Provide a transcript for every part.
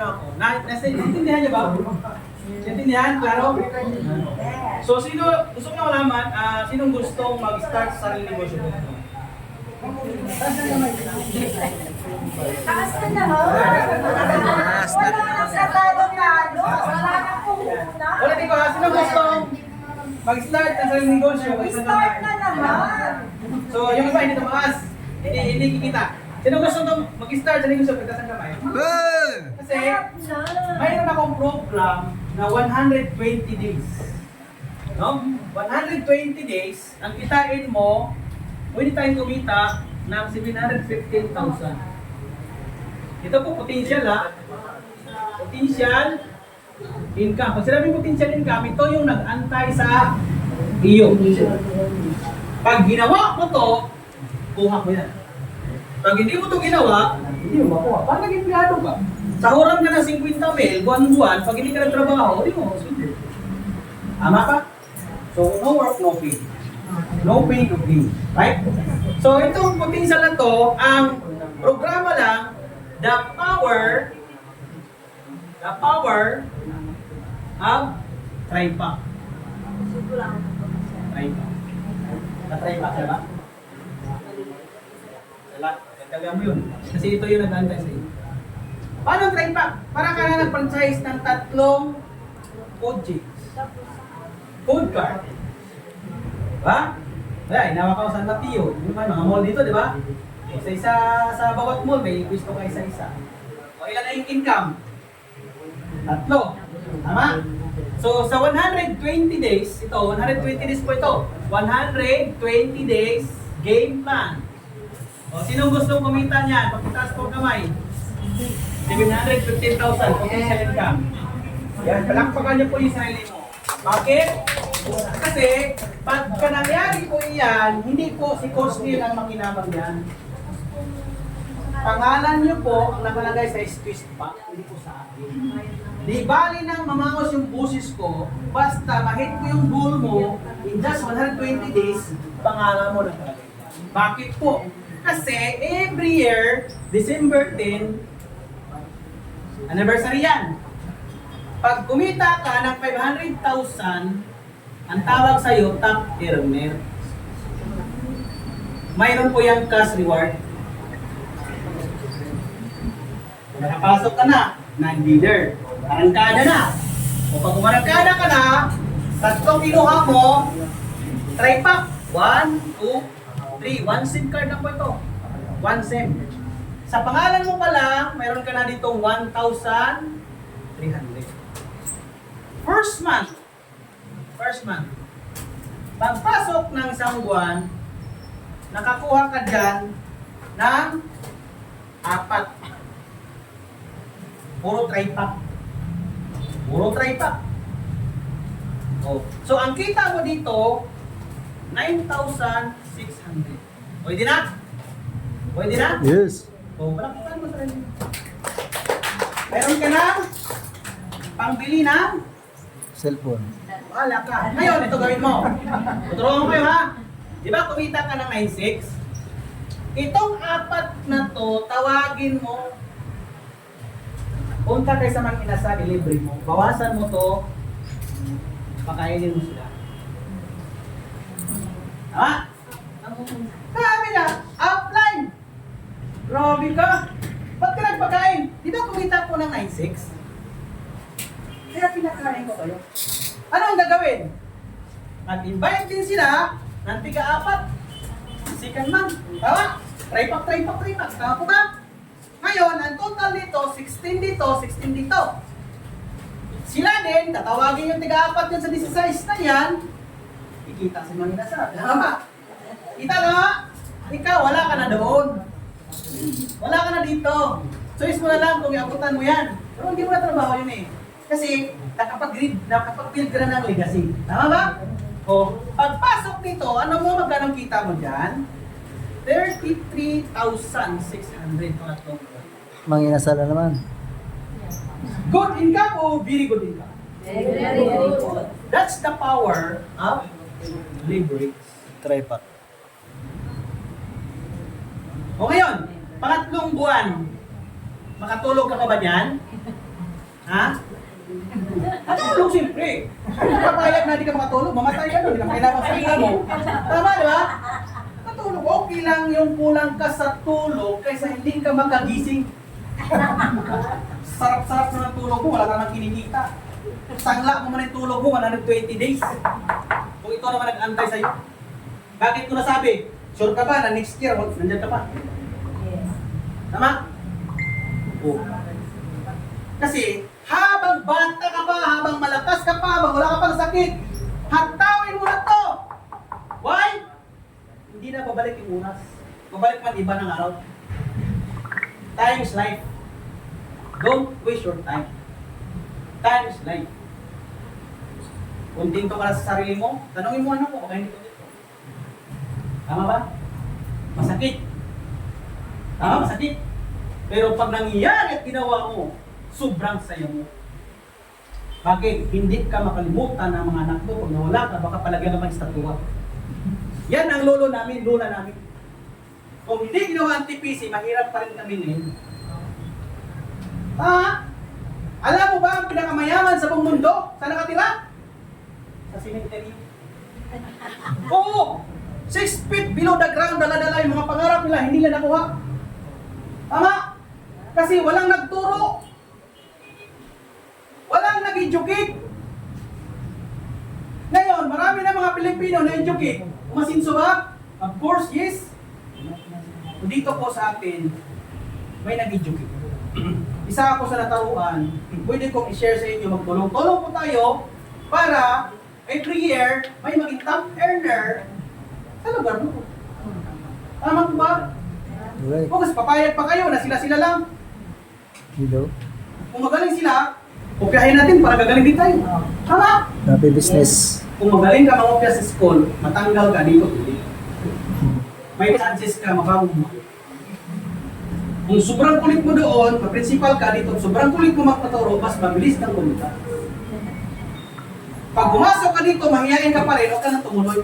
ano ako. Naintindihan niyo ba? Naintindihan? Klaro? So, sino, gusto ko na malaman, sinong gustong mag-start sa sarili negosyo? Taas ka na, ha? Wala nang katalo-talo. Wala nang puhuna. Wala din ko ha, sinong gustong mag-start sa sarili negosyo? Start na naman. So, yung iba hindi tumaas. Hindi kikita. Sino gustong mag-start sa negosyo? Pagkas ang kamay. Kasi, mayroon akong program na 120 days. No? 120 days, ang kitain mo, pwede tayong kumita ng 715,000. Ito po potential ha. Potential income. Pag sinabing potential income, ito yung nag-antay sa iyo. Pag ginawa mo to, kuha mo yan. Pag hindi mo to ginawa, hindi mo makuha. Parang naging empleyado ka. Sahuran ka ng 50 mil, buwan-buwan, pag hindi ka nagtrabaho, hindi mo. Tama ka? So, no work, no pay. No pay, no pay. Right? So, itong potential na to, ang programa lang, the power of TriPac. TriPac. Na-TriPac, diba? Kagawa mo yun. Kasi ito yung nag-antay sa iyo. Paano ang TriPac? Para ka na nag-franchise ng 3 food chains. Food cart. Diba? Kaya, inawa ka sa Mateo. Yung mga mall dito, di ba? Isa-isa sa bawat mall, may gusto ka isa-isa. O ilan na yung income? 3. Tama? So, sa 120 days, ito, 120 days po ito. 120 days game plan. O, sinong gustong kumita niyan? Pagkitaas po kamay. 715,000 potential income. Yan, palakpakan niyo po yung sarili mo. Bakit? Kasi, pagka nangyari po iyan, hindi po si Coach Neil ang makinabang yan. Pangalan niyo po ang nakalagay sa squeeze pack, hindi po sa akin. Di bali nang mamangos yung busis ko, basta mahit ko yung goal mo, in just 120 days, pangalan mo nakalagay. Bakit po? Kasi every year, December 10, anniversary yan. Pag kumita ka ng 500,000, ang tawag sa'yo, top earner. Mayroon po yung cash reward. Nakapasok ka na, non-leader. Arangkada na. O pag umarangkada ka na, 3 kinuha mo, TriPac. 1, 2, 3. 1 SIM card lang po ito. 1 SIM. Sa pangalan mo pa lang, mayroon ka na ditong 1,300. First month. Pagpasok ng isang buwan, nakakuha ka dyan ng 4. Puro TriPac. Oh. So, ang kita mo dito, 9,600. Pwede na? Pwede na? Yes. O, palakpakan mo sa rin. Meron ka na pangbili ng Cellphone. wala ka. Ngayon, ito gawin mo. Tuturuan ko kayo ha. Di ba kumita ka ng 9,600? Itong 4 na to, tawagin mo. Punta kayo sa mga inasa, delivery mo. Bawasan mo to. Pakainin mo sila. Tama? Kami na. Upline. Grabe ka. Ba't ka nagpakain? Di ba kumita po ng 9,600? Kaya pinakain ko kayo. Ano ang gagawin? Mag-invite din sila ng tiga-4. Second month. Tama? TriPac. Tama po ba? Ngayon, ang total dito, 16 dito, 16 dito. Sila din, tatawagin yung tiga-4 yun sa 16 na yan, ikita si Manila sa. Tama? Kita na? Ikaw, wala ka na doon. Wala ka na dito. Choice mo na lang kung iabutan mo yan. Pero hindi mo na trabaho yun eh. Kasi nakapag-build ka na ng legacy. Tama ba? O, pagpasok dito, ano mo magkano kita mo dyan? 33,600 mga to. Manginasala naman. Good income o very good income? Very good. That's the power of leverage. TriPac. O ngayon, pangatlong buwan, makatulog ka pa ba dyan? Ha? Natulog siyempre. Papayag na di ka makatulog, mamatay ka doon, hindi ka kailangan sa ina mo. Tama, di ba? Natulog, okay lang yung kulang ka sa tulog kaysa hindi ka makagising. Sarap-sarap na ng tulog mo, wala ka nang kinikita. Sangla mo man yung tulog mo, 120 days. Kung ito naman nag-antay sa'yo. Bakit ko nasabi? Sure ka ba na next year, nandiyan ka pa? Tama? Oo. Kasi, habang bata ka pa, habang malakas ka pa, habang wala ka pang sakit, hatawin mo na to! Why? Hindi na babalik yung oras. Babalik man iba ng araw. Time is life. Don't waste your time. Time is life. Kung dinto ka na sa sarili mo, tanongin mo ano ko, okay dito dito. Tama ba? Masakit. Tama, masakit. Pero pag nangyayari at ginawa mo, sobrang saya mo. Bakit? Hindi ka makalimutan ng mga anak mo. Pag nawala ka, baka palagyan naman estatwa. Yan ang lolo namin, lola namin. Kung hindi ginawa ang TPC, mahirap pa rin kami ngayon. Alam mo ba ang pinakamayaman sa buong mundo? Saan nakatira? Sa cemetery. Oo! 6 feet below the ground, dala-dala yung mga pangarap nila, hindi nila nakuha. Tama? Kasi walang nagturo. Walang nag-educate. Ngayon, marami na mga Pilipino na-educate. Umasinso ba? Of course, yes. Dito po sa atin, may nag-educate. Isa ako sa nataruan, pwede kong i-share sa inyo, magtulong-tulong po tayo para every year may maging top earner sa lugar mo. Tama po ba? Right. O kasi papayag pa kayo na sila-sila lang. Hello. Kung magaling sila, kopyahin natin para gagaling din tayo. Tama? Happy business. Kung magaling ka mangopya sa school, matanggal ka dito. May chances ka mabago mo. Kung sobrang kulit mo doon, ma-principal ka dito, sobrang kulit mo magpaturo, mas mabilis kang kumita. Pag pumasok ka dito, mahihayin ka pa rin, huwag ka nang tumuloy.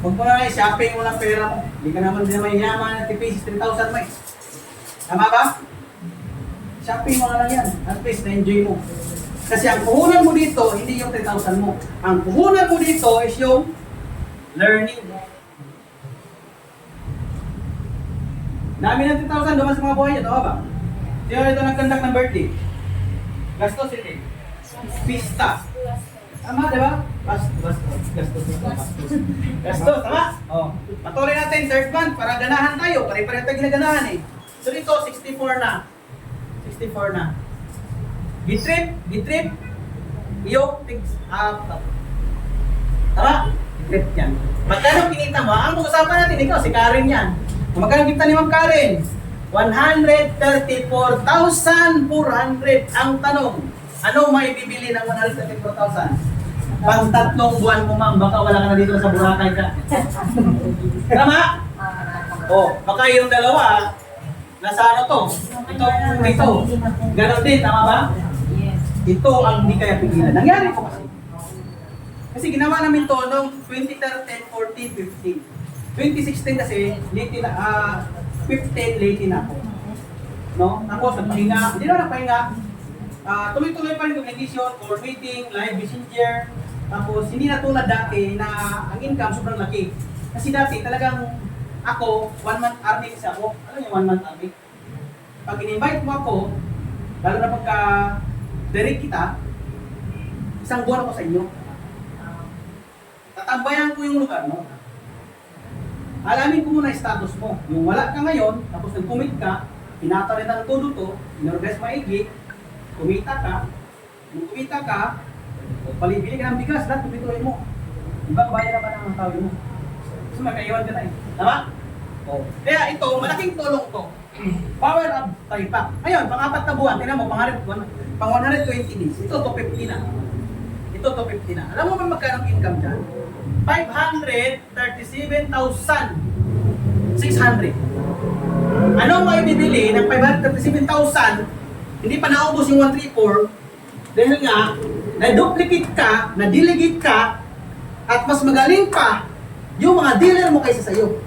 Huwag mo na shopping mo ng pera mo. Hindi ka naman din mahihayaman at tipisis 3,000 may. Tama ba? Shopping mo na lang yan. At least na-enjoy mo. Kasi ang puhunan mo dito, hindi yung 3,000 mo. Ang puhunan mo dito is yung learning. Dami ng 3,000 duman sa mga buhay niya, tama ba? Sino ito nagkandak ng birthday? Gastos hindi. Pista. Tama, di ba? Gastos, tama? Oh. Patuloy natin, third month, para ganahan tayo. Pare-pare tayo ginaganahan eh. So dito, 64 na. 64 na. Gitrip. Iyo, tigs, tama? Gitrip yan. Magkano kinita mo? Ang pag-usapan natin, ikaw, si Karen yan. Magkano kita ni Ma'am Karen? 134,400. Ang tanong, ano may bibili ng 134,000? Pang 3 buwan mo, ma'am, baka wala ka na dito sa Boracay ka. Tama? Oh, baka yung dalawa, nasa ano to? Ito. Ganon din, tama ba? Ito ang hindi kaya pigilan. Nangyari ko kasi. Kasi ginawa namin to noong 2013, 14, 15. 2016 kasi, late na, 15 late na ako. No? Tapos, nagpahinga, hindi na nagpahinga. Tuloy-tuloy pa rin communication, call meeting, live messenger. Tapos, hindi na tulad dati na ang income sobrang laki. Kasi dati talagang ako, 1 month earnings ako. Ano yung 1 month earnings? Pag in-invite mo ako, lalo na pagka direct kita, 1 buwan ako sa inyo. Tatambayan ko yung lugar mo. Alamin ko muna yung status mo. Yung wala ka ngayon, tapos nag-commit ka, pinatarin ang todo to, inorganize maigi, kumita ka, nung kumita ka, palibili ka ng bigas, lahat kumituloy mo. Ibang bayan naman ang tawin mo. So magkaiwan ka na eh. Tama? Oh. Kaya ito, malaking tulong to. Power of Taipak. Ngayon, pang-4 na buwan, tingnan mo, pang 120 days. Ito, 250 na. Ito, 250 na. Alam mo ba magkano income dyan? 537,600. Ano mo ibibili ng 537,000? Hindi pa naubos yung 134 dahil nga, na-duplicate ka, na-delegate ka, at mas magaling pa yung mga dealer mo kaysa sa'yo.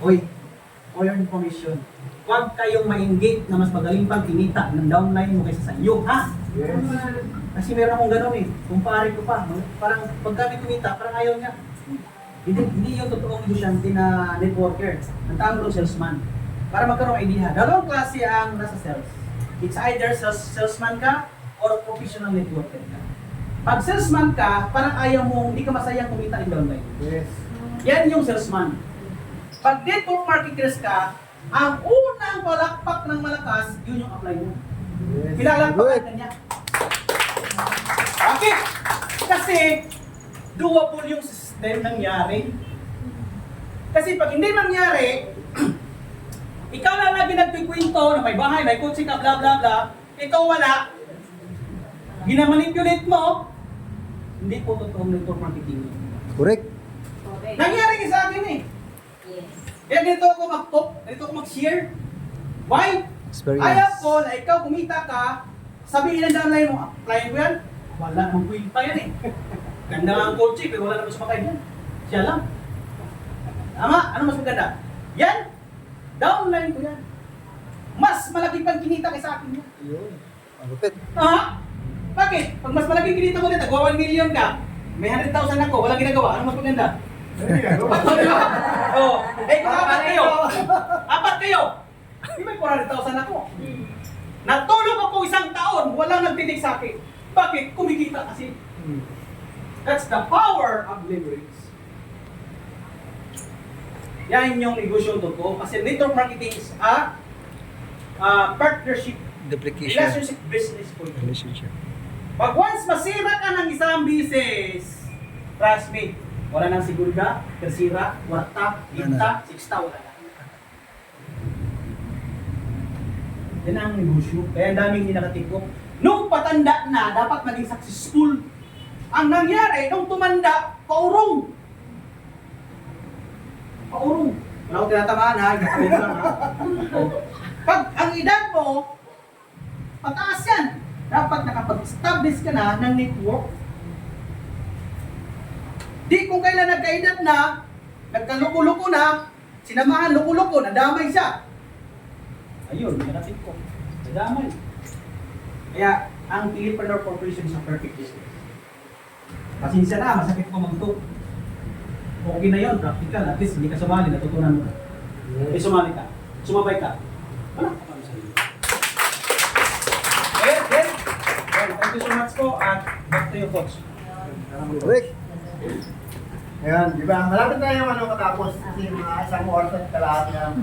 Oy, for your information, huwag kayong mainggit na mas magaling pang kinita ng downline mo kaysa sa iyo, ha? Kasi meron akong gano'n eh, kumpare ko pa, parang pag kami kumita, parang ayaw niya. Hindi yung totoong negosyante na networker. Ang tawag doon salesman. Para magkaroon ng idea. Dalawang klase ang nasa sales. It's either salesman ka or professional networker ka. Pag salesman ka, parang ayaw mo, hindi ka masayang kumita in downline. Yes. Yan yung salesman. Pag network marketers ka, ang unang palakpak ng malakas, yun yung apply mo. Yes. Pinalakpakan ka niya. Bakit? Kasi doable yung system nangyari. Kasi pag hindi mangyari, ikaw lang lagi nagkikwento na may bahay, may kotse ka, bla bla bla, ikaw wala, ginamanipulate mo, hindi po totoong network marketing. Correct. Nangyari ka sa akin eh. Kaya ganito ako mag-talk, ganito ako mag-share. Why? Experience. Ayaw ko na ikaw kumita ka, sabihin ng downline mo, apply ko yan, wala mong kwenta yan eh. Ganda nga ang kotse, pero wala naman sumakay yan. Siya lang. Tama? Ano mas maganda? Yan, downline ko yan. Mas malaki pang kinita kaysa akin yan. Yun. Ang lupit. Ha? Bakit? Pag mas malaki kinita mo din, nagwa 1 million ka, may 100,000 ako, walang ginagawa, ano mas maganda? Oh, eh kung apat kayo, di may 400,000 ako. Natulog ako isang taon, walang nagtinig sa akin. Bakit? Kumikita kasi. That's the power of leverage. Yan yung negosyo totoo. Kasi network marketing is a partnership, Duplication. relationship business po yun. Relationship. Pag once masira ka ng isang business, trust me, wala nang sigurda, tersira, warta, binta, sixta, wala na. Yan ang negosyo. Kaya ang daming hindi nakatikop. Nung patanda na, dapat maging successful. Ang nangyari, nung tumanda, paurong. Paurong. Wala ko tinatamaan ha, gagawin lang ha. Pag ang edad mo, mataas yan. Dapat nakapag-establish ka na ng network. Di kung kailan nagkaedad na, nagkaluko-luko na, sinamahan luko-luko, nadamay siya. Ayun, nakatip ko. Nadamay. Kaya, ang Philippine Corporation is a perfect business. Pasensya na, masakit ko magto. Okay na yun, practical. At least hindi ka sumali, natutunan mo. Eh, sumali ka. Sumabay ka. Wala ka pa sa iyo. Well, thank you so much po at back to you, Coach. Correct. Ayan, di ba? Malapit na yung ano katapos kasi mga isang oras at kalahati na lang.